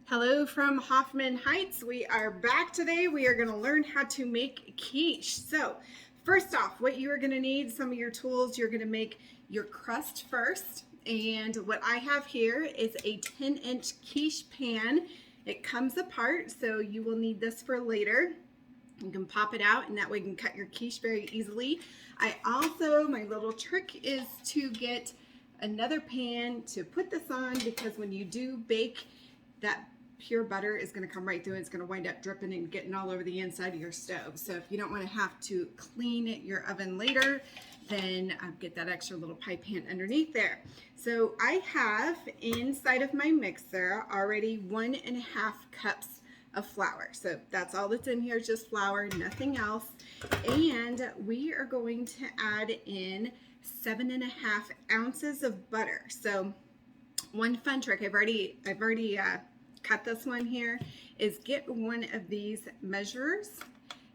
Hello from Hoffman Heights. We are back today. We are going to learn how to make quiche. So first off, what you are going to need, some of your tools, you're going to make your crust first. And what I have here is a 10-inch quiche pan. It comes apart, so you will need this for later. You can pop it out and that way you can cut your quiche very easily. My little trick is to get another pan to put this on, because when you do bake, that pure butter is going to come right through. It's going to wind up dripping and getting all over the inside of your stove. So if you don't want to have to clean your oven later, then get that extra little pie pan underneath there. So I have inside of my mixer already 1.5 cups of flour. So that's all that's in here, just flour, nothing else. And we are going to add in 7.5 ounces of butter. So one fun trick, I've already cut this one here, is get one of these measurers,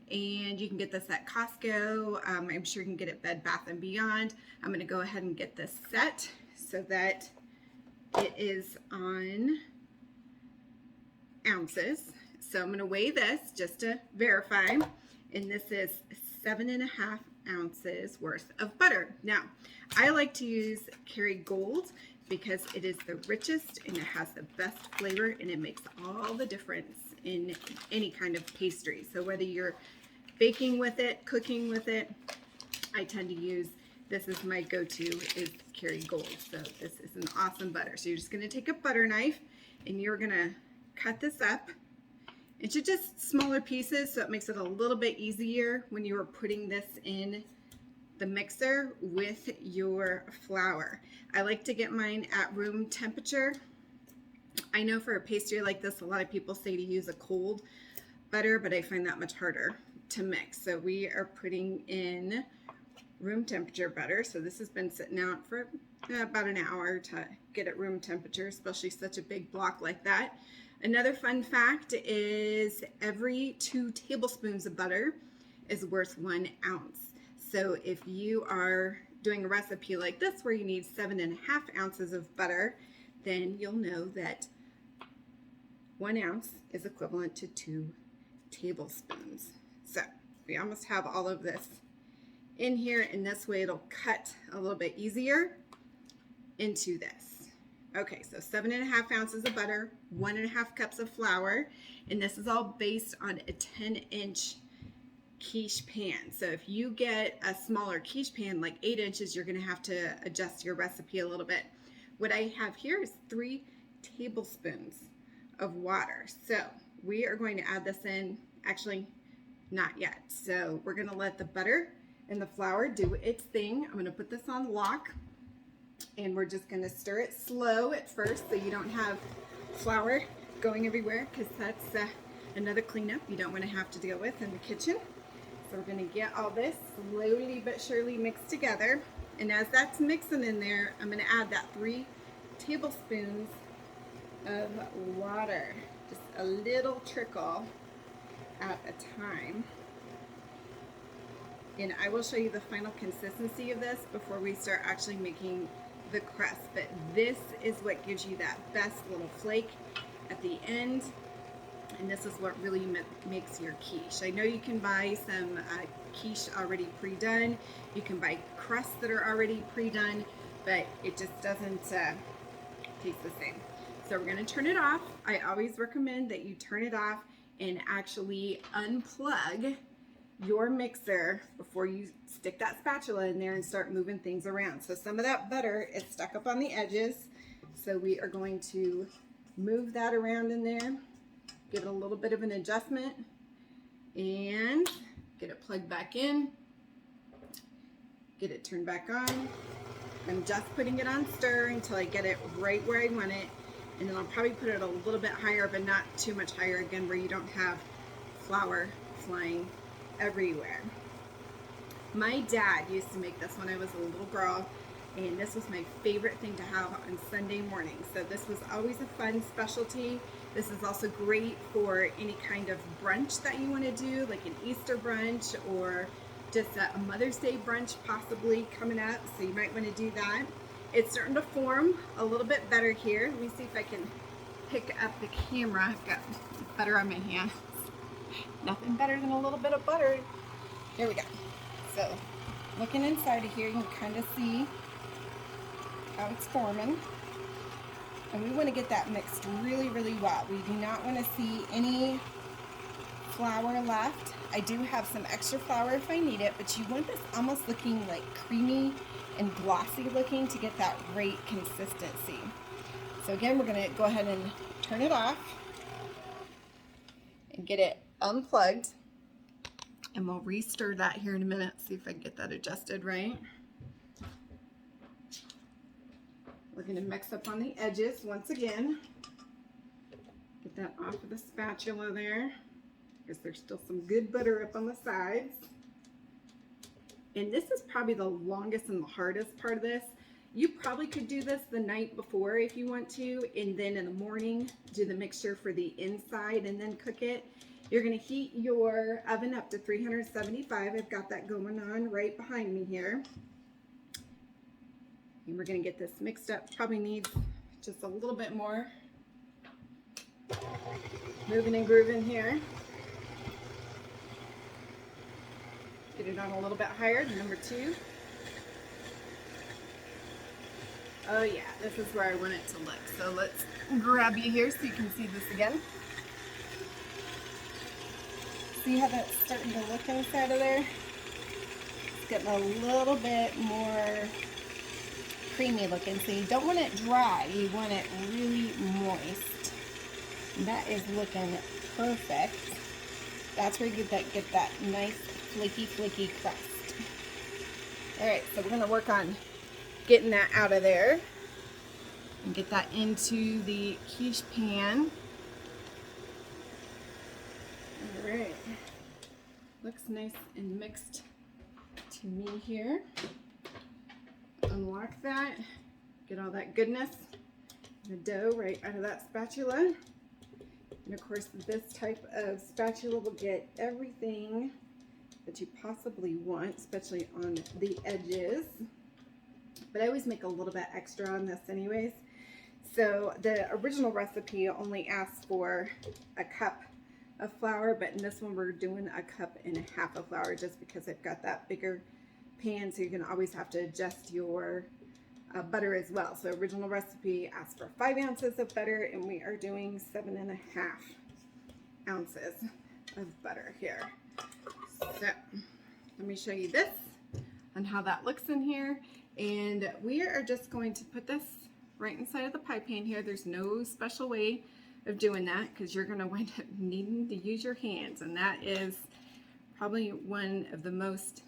and you can get this at Costco. I'm sure you can get it Bed Bath & Beyond. I'm going to go ahead and get this set so that it is on ounces. So I'm going to weigh this just to verify, and this is 7.5 ounces worth of butter. Now, I like to use Kerrygold because it is the richest and it has the best flavor, and it makes all the difference in any kind of pastry. So whether you're baking with it, cooking with it, I tend to use, this is my go-to, is Kerrygold. So this is an awesome butter. So you're just going to take a butter knife and you're going to cut this up into just smaller pieces, so it makes it a little bit easier when you are putting this in the mixer with your flour. I like to get mine at room temperature. I know for a pastry like this, a lot of people say to use a cold butter, but I find that much harder to mix. So we are putting in room temperature butter. So this has been sitting out for about an hour to get at room temperature, especially such a big block like that. Another fun fact is every 2 tablespoons of butter is worth 1 ounce. So if you are doing a recipe like this where you need 7.5 ounces of butter, then you'll know that 1 ounce is equivalent to 2 tablespoons. So we almost have all of this in here, and this way it'll cut a little bit easier into this. Okay, so 7.5 ounces of butter, 1.5 cups of flour, and this is all based on a 10-inch quiche pan. So if you get a smaller quiche pan, like 8 inches, you're going to have to adjust your recipe a little bit. What I have here is 3 tablespoons of water. So we are going to add this in, actually not yet. So we're going to let the butter and the flour do its thing. I'm going to put this on lock, and we're just going to stir it slow at first so you don't have flour going everywhere, because that's another cleanup you don't want to have to deal with in the kitchen. So we're going to get all this slowly but surely mixed together, and as that's mixing in there, I'm going to add that 3 tablespoons of water, just a little trickle at a time. And I will show you the final consistency of this before we start actually making the crust, but this is what gives you that best little flake at the end, and this is what really makes your quiche. I know you can buy some quiche already pre-done, you can buy crusts that are already pre-done, but it just doesn't taste the same. So we're going to turn it off. I always recommend that you turn it off and actually unplug your mixer before you stick that spatula in there and start moving things around. So some of that butter is stuck up on the edges, so we are going to move that around in there, give it a little bit of an adjustment, and get it plugged back in, get it turned back on. I'm just putting it on stir until I get it right where I want it, and then I'll probably put it a little bit higher, but not too much higher, again, where you don't have flour flying everywhere. My dad used to make this when I was a little girl, and this was my favorite thing to have on Sunday morning. So this was always a fun specialty. This is also great for any kind of brunch that you want to do, like an Easter brunch or just a Mother's Day brunch possibly coming up. So you might want to do that. It's starting to form a little bit better here. Let me see if I can pick up the camera. I've got butter on my hands. Nothing better than a little bit of butter. Here we go. So, looking inside of here, you can kind of see how it's forming. And we want to get that mixed really, really well. We do not want to see any flour left. I do have some extra flour if I need it, but you want this almost looking like creamy and glossy looking to get that right consistency. So again, we're going to go ahead and turn it off and get it unplugged. And we'll re-stir that here in a minute, see if I can get that adjusted right. We're going to mix up on the edges once again. Get that off of the spatula there, because there's still some good butter up on the sides. And this is probably the longest and the hardest part of this. You probably could do this the night before if you want to, and then in the morning do the mixture for the inside and then cook it. You're going to heat your oven up to 375. I've got that going on right behind me here. And we're going to get this mixed up. Probably needs just a little bit more moving and grooving here. Get it on a little bit higher than number 2. Oh yeah, this is where I want it to look. So let's grab you here so you can see this again. See how that's starting to look inside of there? It's getting a little bit more creamy looking. So you don't want it dry, you want it really moist. And that is looking perfect. That's where you get that nice flaky crust. Alright, so we're going to work on getting that out of there and get that into the quiche pan. Alright, looks nice and mixed to me here. Unlock that, get all that goodness, the dough right out of that spatula. And of course, this type of spatula will get everything that you possibly want, especially on the edges. But I always make a little bit extra on this anyways. So the original recipe only asks for a cup of flour, but in this one we're doing a cup and a half of flour just because I've got that bigger pan, so you're going to always have to adjust your butter as well. So original recipe asks for 5 ounces of butter, and we are doing 7.5 ounces of butter here. So let me show you this on how that looks in here. And we are just going to put this right inside of the pie pan here. There's no special way of doing that because you're going to wind up needing to use your hands, and that is probably one of the most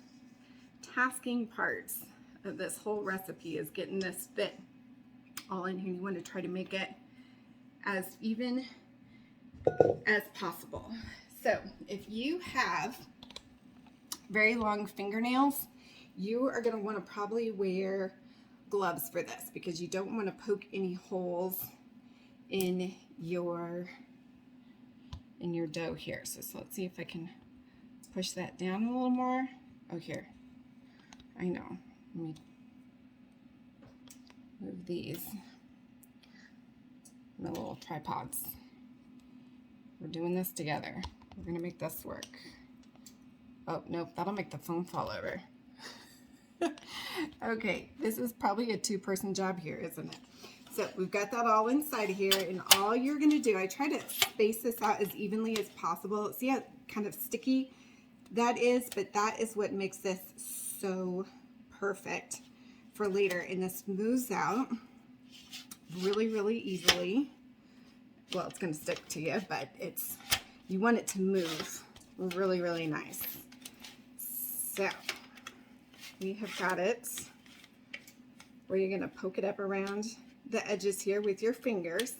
tasking parts of this whole recipe, is getting this fit all in here. You want to try to make it as even as possible. So if you have very long fingernails, you are going to want to probably wear gloves for this because you don't want to poke any holes in your dough here. So let's see if I can push that down a little more. Oh, here. I know. Let me move these. The little tripods. We're doing this together. We're going to make this work. Oh, nope, that'll make the phone fall over. Okay, this is probably a 2-person job here, isn't it? So we've got that all inside of here, and all you're going to do, I try to space this out as evenly as possible. See how kind of sticky that is? But that is what makes this so perfect for later. And this moves out really, really easily. Well, it's going to stick to you, but you want it to move really, really nice. So we have got it where you're going to poke it up around the edges here with your fingers.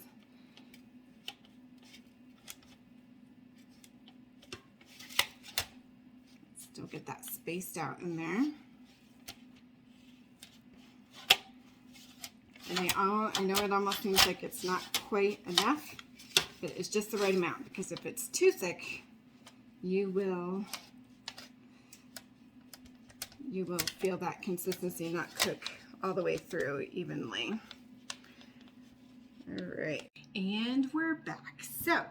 Still get that spaced out in there. And I know it almost seems like it's not quite enough, but it's just the right amount, because if it's too thick, you will feel that consistency not cook all the way through evenly. All right, And we're back. So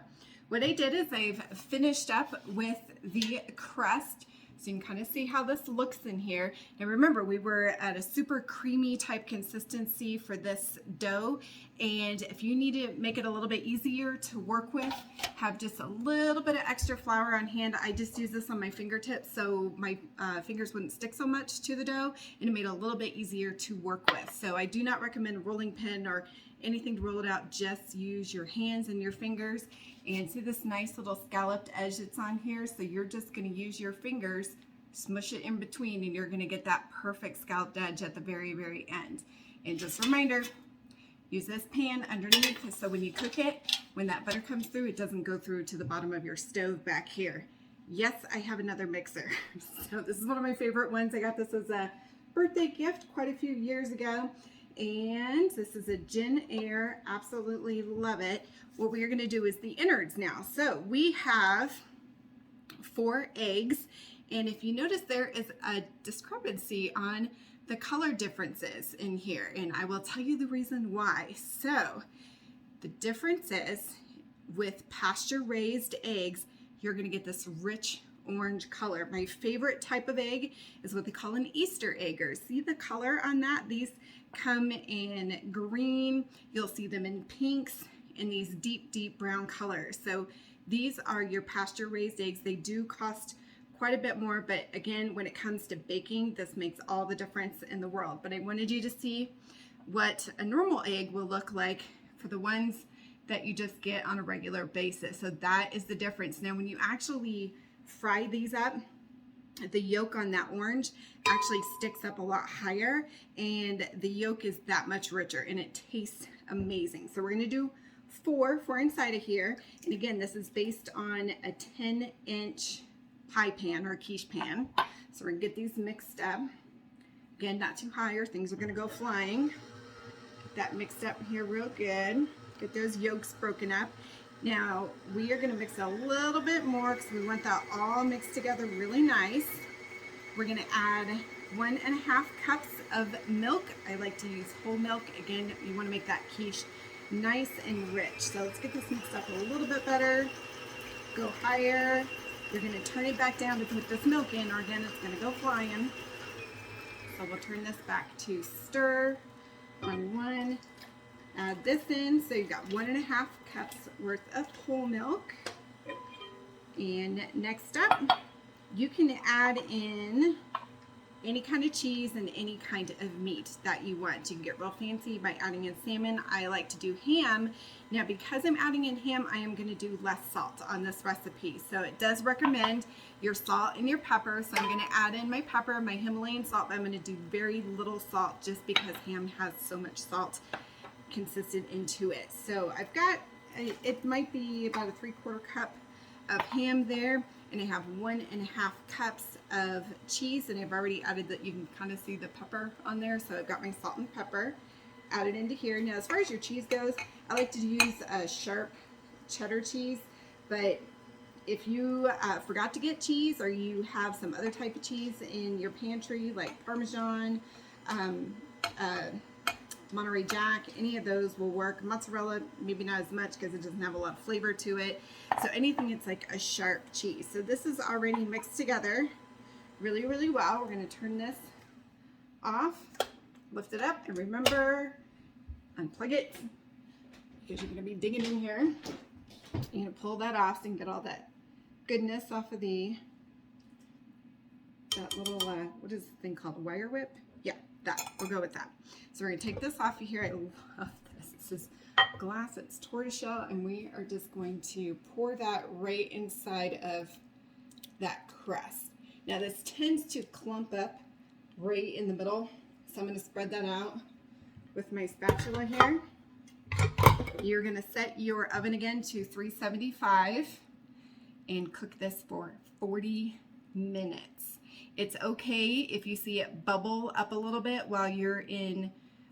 what I did is I've finished up with the crust. So you can kind of see how this looks in here. Now remember, we were at a super creamy type consistency for this dough. And if you need to make it a little bit easier to work with, have just a little bit of extra flour on hand. I just use this on my fingertips so my fingers wouldn't stick so much to the dough, and it made it a little bit easier to work with. So I do not recommend a rolling pin or anything to roll it out. Just use your hands and your fingers. And see this nice little scalloped edge that's on here? So you're just going to use your fingers, smush it in between, and you're going to get that perfect scalloped edge at the very, very end. And just a reminder, use this pan underneath so when you cook it, when that butter comes through, it doesn't go through to the bottom of your stove back here. Yes, I have another mixer. So this is one of my favorite ones. I got this as a birthday gift quite a few years ago. And this is a Gin Air. Absolutely love it. What we are going to do is the innards now. So we have 4 eggs. And if you notice, there is a discrepancy on the color differences in here. And I will tell you the reason why. So the difference is with pasture raised eggs, you're going to get this rich orange color. My favorite type of egg is what they call an Easter egger. See the color on that? These come in green. You'll see them in pinks and these deep, deep brown colors. So these are your pasture raised eggs. They do cost quite a bit more, but again, when it comes to baking, this makes all the difference in the world. But I wanted you to see what a normal egg will look like for the ones that you just get on a regular basis. So that is the difference. Now, when you actually fry these up, the yolk on that orange actually sticks up a lot higher, and the yolk is that much richer, and it tastes amazing. So we're going to do four inside of here. And again, this is based on a 10-inch pie pan or quiche pan. So we're going to get these mixed up. Again, not too high or things are going to go flying. Get that mixed up here real good. Get those yolks broken up. Now, we are going to mix a little bit more because we want that all mixed together really nice. We're going to add 1.5 cups of milk. I like to use whole milk. Again, you want to make that quiche nice and rich. So let's get this mixed up a little bit better. Go higher. You're going to turn it back down to put this milk in, or again, it's going to go flying. So we'll turn this back to stir on 1. Add this in, so you've got 1.5 cups worth of whole milk. And next up, you can add in any kind of cheese and any kind of meat that you want. You can get real fancy by adding in salmon. I like to do ham. Now, because I'm adding in ham, I am going to do less salt on this recipe. So it does recommend your salt and your pepper. So I'm going to add in my pepper, my Himalayan salt, but I'm going to do very little salt just because ham has so much salt consistent into it. So I've got, it might be about a 3/4 cup of ham there, and I have 1.5 cups of cheese, and I've already added that. You can kind of see the pepper on there, so I've got my salt and pepper added into here. Now, as far as your cheese goes, I like to use a sharp cheddar cheese, but if you forgot to get cheese, or you have some other type of cheese in your pantry, like Parmesan, Monterey Jack, any of those will work. Mozzarella, maybe not as much because it doesn't have a lot of flavor to it. So anything that's like a sharp cheese. So this is already mixed together really, really well. We're going to turn this off, lift it up, and remember, unplug it because you're going to be digging in here. You're going to pull that off so you can get all that goodness off of that little, what is the thing called, wire whip? Yeah, that. We'll go with that. So we're going to take this off of here. I love this. This is glass. It's tortoiseshell, and we are just going to pour that right inside of that crust. Now, this tends to clump up right in the middle, so I'm going to spread that out with my spatula here. You're going to set your oven again to 375 and cook this for 40 minutes. It's okay if you see it bubble up a little bit while you're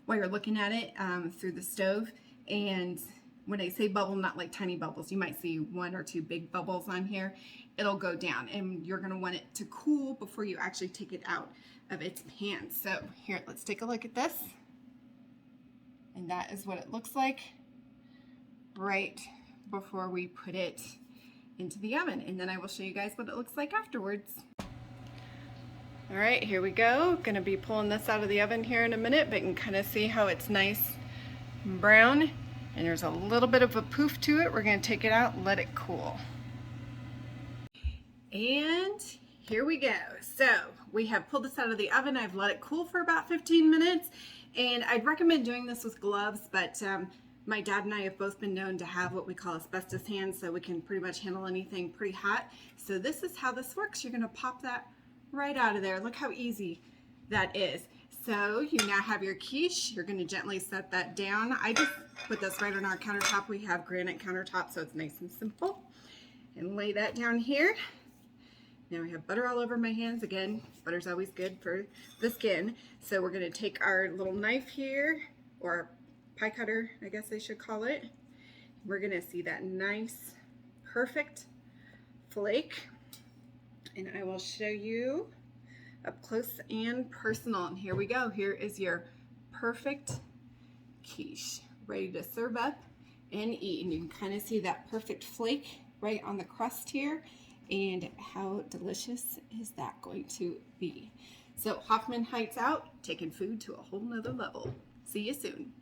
looking at it through the stove. And when I say bubble, not like tiny bubbles. You might see 1 or 2 big bubbles on here. It'll go down, and you're going to want it to cool before you actually take it out of its pan. So here, let's take a look at this. And that is what it looks like right before we put it into the oven, and then I will show you guys what it looks like afterwards. All right, here we go. Gonna be pulling this out of the oven here in a minute, but you can kind of see how it's nice and brown, and there's a little bit of a poof to it. We're gonna take it out and let it cool. And here we go. So we have pulled this out of the oven. I've let it cool for about 15 minutes, and I'd recommend doing this with gloves, but my dad and I have both been known to have what we call asbestos hands, so we can pretty much handle anything pretty hot. So this is how this works. You're gonna pop that right out of there. Look how easy that is. So you now have your quiche. You're gonna gently set that down. I just put this right on our countertop. We have granite countertop, so it's nice and simple. And lay that down here. Now I have butter all over my hands. Again, butter's always good for the skin. So we're gonna take our little knife here, or pie cutter, I guess I should call it. We're gonna see that nice, perfect flake. And I will show you up close and personal. And here we go. Here is your perfect quiche, ready to serve up and eat. And you can kind of see that perfect flake right on the crust here. And how delicious is that going to be? So Hoffman Heights out, taking food to a whole nother level. See you soon.